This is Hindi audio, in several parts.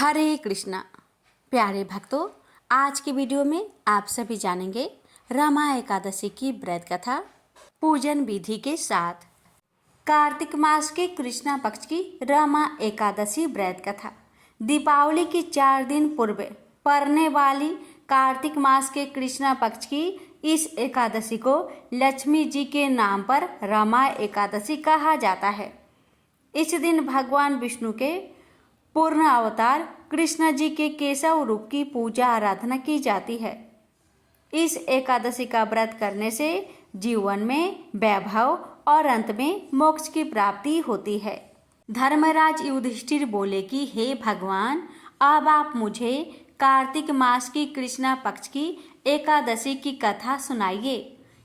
हरे कृष्णा। प्यारे भक्तों, आज की वीडियो में आप सभी जानेंगे रमा एकादशी की व्रत कथा पूजन विधि के साथ। कार्तिक मास के कृष्णा पक्ष की रमा एकादशी व्रत कथा दीपावली की 4 दिन पूर्व पड़ने वाली कार्तिक मास के कृष्णा पक्ष की इस एकादशी को लक्ष्मी जी के नाम पर रमा एकादशी कहा जाता है। इस दिन भगवान विष्णु के पूर्ण अवतार कृष्ण जी के केशव रूप की पूजा आराधना की जाती है। इस एकादशी का व्रत करने से जीवन में वैभव और अंत में मोक्ष की प्राप्ति होती है। धर्मराज युधिष्ठिर बोले कि हे भगवान, अब आप मुझे कार्तिक मास की कृष्णा पक्ष की एकादशी की कथा सुनाइए।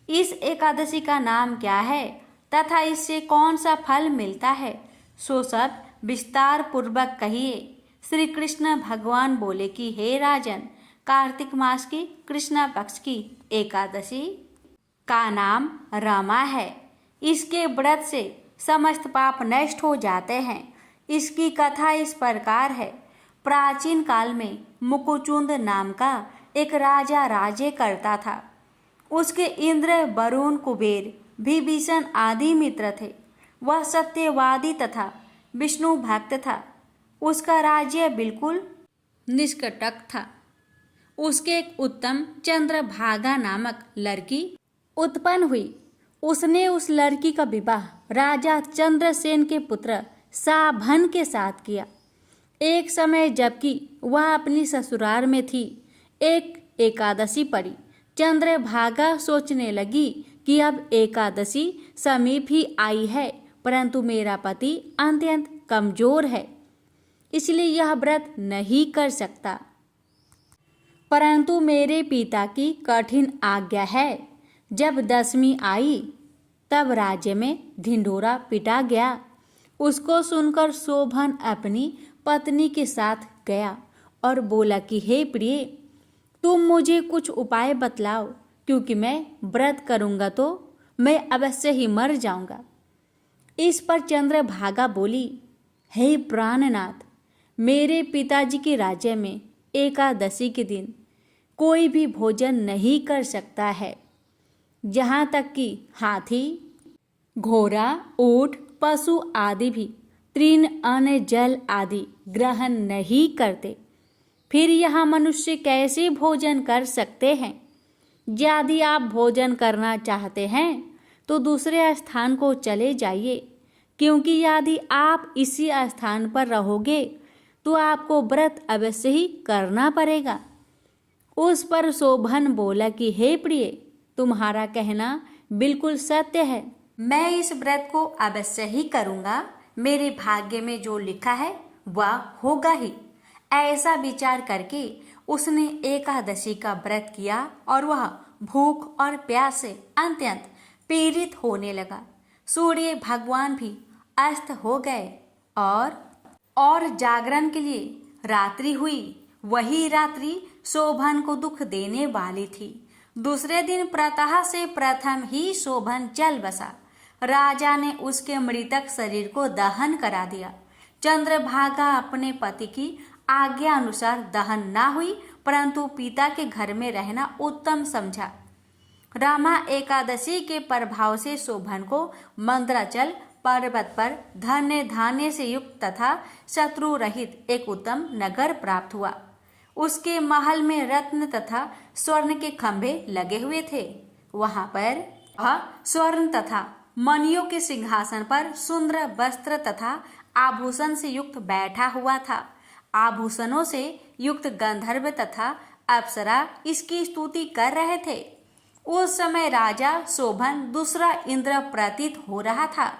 इस एकादशी का नाम क्या है तथा इससे कौन सा फल मिलता है, सो सब विस्तार पूर्वक कहिए। श्री कृष्ण भगवान बोले कि हे राजन, कार्तिक मास की कृष्णा पक्ष की एकादशी का नाम रमा है। इसके व्रत से समस्त पाप नष्ट हो जाते हैं। इसकी कथा इस प्रकार है। प्राचीन काल में मुकुचुंद नाम का एक राजा राज्य करता था। उसके इंद्र, वरुण, कुबेर, विभीषण आदि मित्र थे। वह सत्यवादी तथा विष्णु भक्त था। उसका राज्य बिल्कुल निष्कंटक था। उसके एक उत्तम चंद्रभागा नामक लड़की उत्पन्न हुई। उसने उस लड़की का विवाह राजा चंद्रसेन के पुत्र साभन के साथ किया। एक समय जबकि वह अपनी ससुराल में थी, एक एकादशी पड़ी। चंद्रभागा सोचने लगी कि अब एकादशी समीप ही आई है, परंतु मेरा पति अत्यंत कमजोर है, इसलिए यह व्रत नहीं कर सकता। परंतु मेरे पिता की कठिन आज्ञा है। जब 10वीं आई तब राज्य में ढिंढोरा पिटा गया। उसको सुनकर शोभन अपनी पत्नी के साथ गया और बोला कि हे प्रिय, तुम मुझे कुछ उपाय बतलाओ, क्योंकि मैं व्रत करूंगा तो मैं अवश्य ही मर जाऊंगा। इस पर चंद्रभागा बोली, हे प्राणनाथ, मेरे पिताजी के राज्य में एकादशी के दिन कोई भी भोजन नहीं कर सकता है। यहाँ तक कि हाथी, घोड़ा, ऊंट, पशु आदि भी तृण, अन्न, जल आदि ग्रहण नहीं करते। फिर यहाँ मनुष्य कैसे भोजन कर सकते हैं? यदि आप भोजन करना चाहते हैं तो दूसरे स्थान को चले जाइए, क्योंकि यदि आप इसी स्थान पर रहोगे तो आपको व्रत अवश्य ही करना पड़ेगा। उस पर शोभन बोला कि हे प्रिय, तुम्हारा कहना बिल्कुल सत्य है। मैं इस व्रत को अवश्य ही करूँगा। मेरे भाग्य में जो लिखा है वह होगा ही। ऐसा विचार करके उसने एकादशी का व्रत किया और वह भूख और प्यास से अत्यंत पीड़ित होने लगा। सूर्य भगवान भी अस्त हो गए और जागरण के लिए रात्रि हुई। वही रात्रि शोभन को दुख देने वाली थी। दूसरे दिन प्रातः से प्रथम ही शोभन चल बसा। राजा ने उसके मृतक शरीर को दहन करा दिया। चंद्रभागा अपने पति की आज्ञा अनुसार दहन ना हुई, परंतु पिता के घर में रहना उत्तम समझा। रमा एकादशी के प्रभाव से शोभन को मंदराचल पर्वत पर धन्य धान्य से युक्त तथा शत्रु रहित एक उत्तम नगर प्राप्त हुआ। उसके महल में रत्न तथा स्वर्ण के खंभे लगे हुए थे। वहां पर वह स्वर्ण तथा मणियों के सिंहासन पर सुंदर वस्त्र तथा आभूषण से युक्त बैठा हुआ था। आभूषणों से युक्त गंधर्व तथा अप्सरा इसकी स्तुति कर रहे थे। उस समय राजा शोभन दूसरा इंद्र प्रतीत हो रहा था।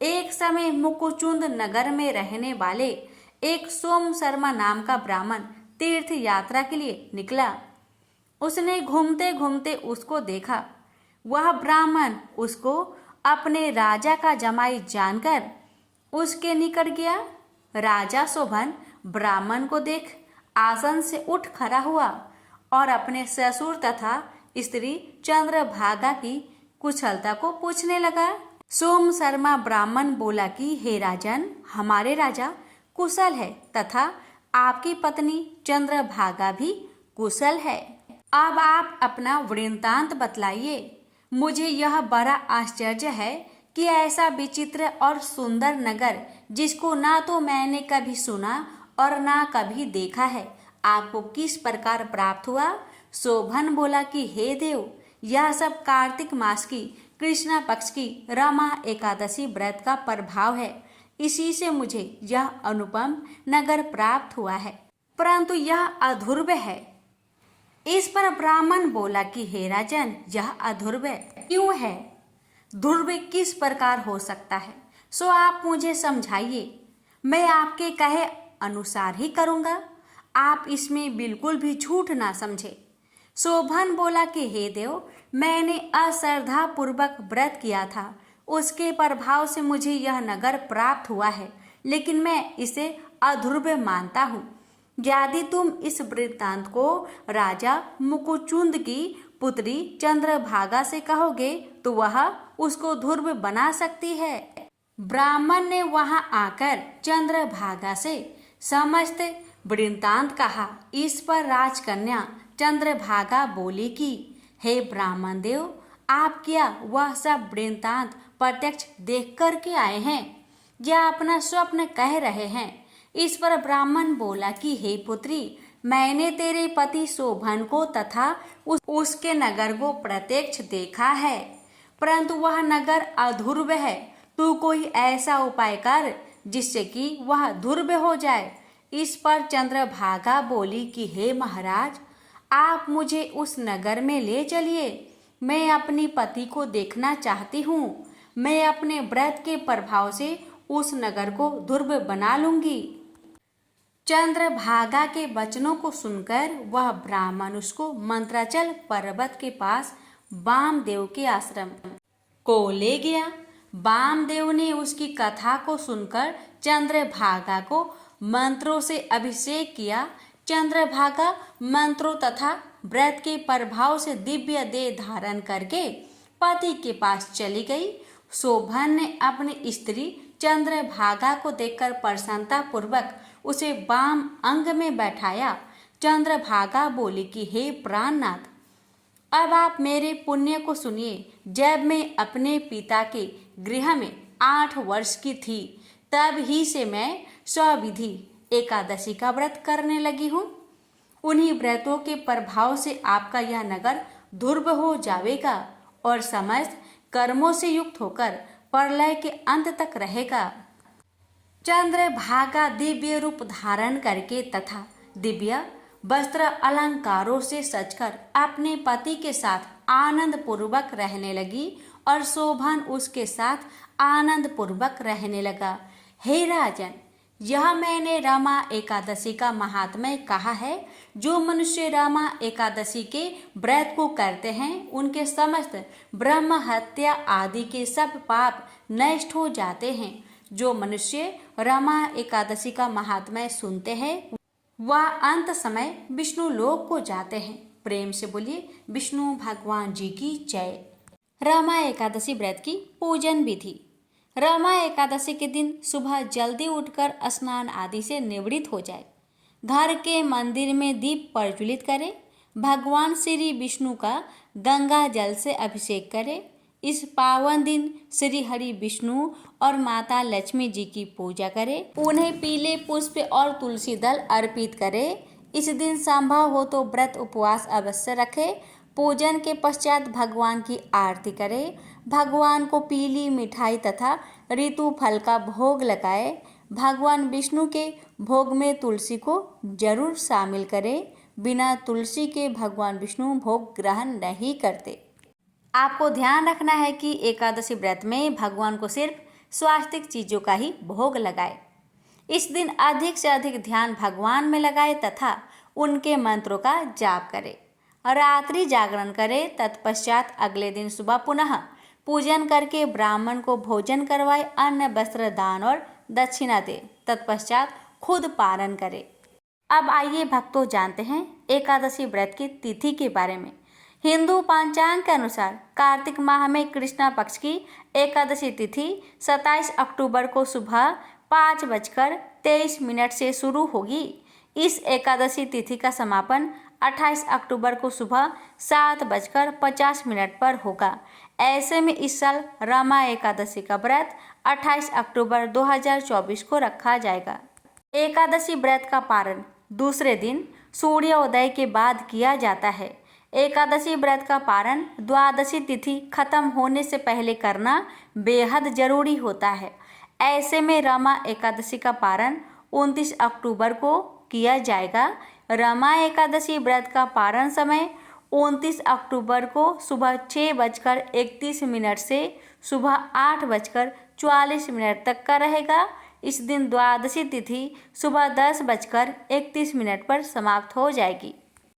एक समय मुकुचुंद नगर में रहने वाले एक सोम शर्मा नाम का ब्राह्मण तीर्थ यात्रा के लिए निकला। उसने घूमते घूमते उसको देखा। वह ब्राह्मण उसको अपने राजा का जमाई जानकर उसके निकट गया। राजा शोभन ब्राह्मण को देख आसन से उठ खड़ा हुआ और अपने ससुर तथा स्त्री चंद्रभागा की कुशलता को पूछने लगा। सोम शर्मा ब्राह्मण बोला कि हे राजन, हमारे राजा कुशल है तथा आपकी पत्नी चंद्रभागा भी कुशल है। अब आप अपना वृत्तांत बतलाइए। मुझे यह बड़ा आश्चर्य है कि ऐसा विचित्र और सुंदर नगर, जिसको ना तो मैंने कभी सुना और ना कभी देखा है, आपको किस प्रकार प्राप्त हुआ। शोभन बोला कि हे देव, यह सब कार्तिक मास की कृष्णा पक्ष की रमा एकादशी व्रत का प्रभाव है। इसी से मुझे यह अनुपम नगर प्राप्त हुआ है, परंतु यह अध्रुव है। इस पर ब्राह्मण बोला कि हे राजन, यह अध्रुव क्यों है? ध्रुव किस प्रकार हो सकता है, सो आप मुझे समझाइए। मैं आपके कहे अनुसार ही करूँगा, आप इसमें बिल्कुल भी झूठ ना समझे। शोभन बोला कि हे देव, मैंने अश्रद्धा पूर्वक व्रत किया था, उसके प्रभाव से मुझे यह नगर प्राप्त हुआ है, लेकिन मैं इसे अध्रुव मानता हूँ। यदि तुम इस वृत्तांत को राजा मुकुचुंद की पुत्री चंद्रभागा से कहोगे तो वह उसको ध्रुव बना सकती है। ब्राह्मण ने वहां आकर चंद्रभागा से समस्त वृत्तांत कहा। इस पर राजकन्या चंद्रभागा बोली कि हे ब्राह्मण देव, आप क्या वह सब वृत्तांत प्रत्यक्ष देख कर के आए हैं या अपना स्वप्न कह रहे हैं? इस पर ब्राह्मण बोला कि हे पुत्री, मैंने तेरे पति शोभन को तथा उसके नगर को प्रत्यक्ष देखा है, परंतु वह नगर अध्रुव है। तू कोई ऐसा उपाय कर जिससे कि वह ध्रुव हो जाए। इस पर चंद्रभागा बोली कि हे महाराज, आप मुझे उस नगर में ले चलिए। मैं अपनी पति को देखना चाहती हूँ। मैं अपने व्रत के प्रभाव से उस नगर को ध्रुव बना लूंगी। चंद्रभागा के वचनों को सुनकर वह ब्राह्मण उसको मंत्राचल पर्वत के पास वामदेव के आश्रम को ले गया। वामदेव ने उसकी कथा को सुनकर चंद्रभागा को मंत्रों से अभिषेक किया। चंद्रभागा मंत्रों तथा व्रत के प्रभाव से दिव्य देह धारण करके पति के पास चली गई। शोभन ने अपनी स्त्री चंद्रभागा को देखकर प्रसन्नता पूर्वक उसे वाम अंग में बैठाया। चंद्रभागा बोली कि हे प्राणनाथ, अब आप मेरे पुण्य को सुनिए। जब मैं अपने पिता के गृह में 8 वर्ष की थी, तब ही से मैं स्वविधि एकादशी का व्रत करने लगी हूँ। उन्हीं व्रतों के प्रभाव से आपका यह नगर ध्रुव हो जाएगा और समस्त कर्मों से युक्त होकर प्रलय के अंत तक रहेगा। चंद्रभागा दिव्य रूप धारण करके तथा दिव्य वस्त्र अलंकारों से सजकर अपने पति के साथ आनंद पूर्वक रहने लगी और शोभन उसके साथ आनंद पूर्वक रहने लगा। हे राजन, यह मैंने रमा एकादशी का महात्म्य कहा है। जो मनुष्य रमा एकादशी के व्रत को करते हैं, उनके समस्त ब्रह्म हत्या आदि के सब पाप नष्ट हो जाते हैं। जो मनुष्य रमा एकादशी का महात्म्य सुनते हैं, वह अंत समय विष्णु लोक को जाते हैं। प्रेम से बोलिए विष्णु भगवान जी की जय। रमा एकादशी व्रत की पूजन विधि। रमा एकादशी के दिन सुबह जल्दी उठकर स्नान आदि से निवृत्त हो जाए। घर के मंदिर में दीप प्रज्वलित करें। भगवान श्री विष्णु का गंगा जल से अभिषेक करें। इस पावन दिन श्री हरि विष्णु और माता लक्ष्मी जी की पूजा करें। उन्हें पीले पुष्प और तुलसी दल अर्पित करें। इस दिन संभव हो तो व्रत उपवास अवश्य रखें। पूजन के पश्चात भगवान की आरती करें। भगवान को पीली मिठाई तथा ऋतु फल का भोग लगाए। भगवान विष्णु के भोग में तुलसी को जरूर शामिल करें। बिना तुलसी के भगवान विष्णु भोग ग्रहण नहीं करते। आपको ध्यान रखना है कि एकादशी व्रत में भगवान को सिर्फ स्वास्तिक चीज़ों का ही भोग लगाए। इस दिन अधिक से अधिक ध्यान भगवान में लगाए तथा उनके मंत्रों का जाप करें। रात्रि जागरण करें। तत्पश्चात अगले दिन सुबह पुनः पूजन करके ब्राह्मण को भोजन करवाए, अन्न वस्त्र दान और दक्षिणा दे। तत्पश्चात खुद पारण करे। अब आइए भक्तों जानते हैं एकादशी व्रत की तिथि के बारे में। हिंदू पंचांग के अनुसार कार्तिक माह में कृष्णा पक्ष की एकादशी तिथि 27 अक्टूबर को सुबह 5:23 से शुरू होगी। इस एकादशी तिथि का समापन 28 अक्टूबर को सुबह 7:50 पर होगा। ऐसे में इस साल रमा एकादशी का व्रत 28 अक्टूबर 2024 को रखा जाएगा। एकादशी व्रत का पारण दूसरे दिन सूर्योदय के बाद किया जाता है। एकादशी व्रत का पारण द्वादशी तिथि खत्म होने से पहले करना बेहद जरूरी होता है। ऐसे में रमा एकादशी का पारण 29 अक्टूबर को किया जाएगा। रमा एकादशी व्रत का पारण समय 29 अक्टूबर को सुबह 6:31 से सुबह 8:44 तक का रहेगा। इस दिन द्वादशी तिथि सुबह 10:31 पर समाप्त हो जाएगी।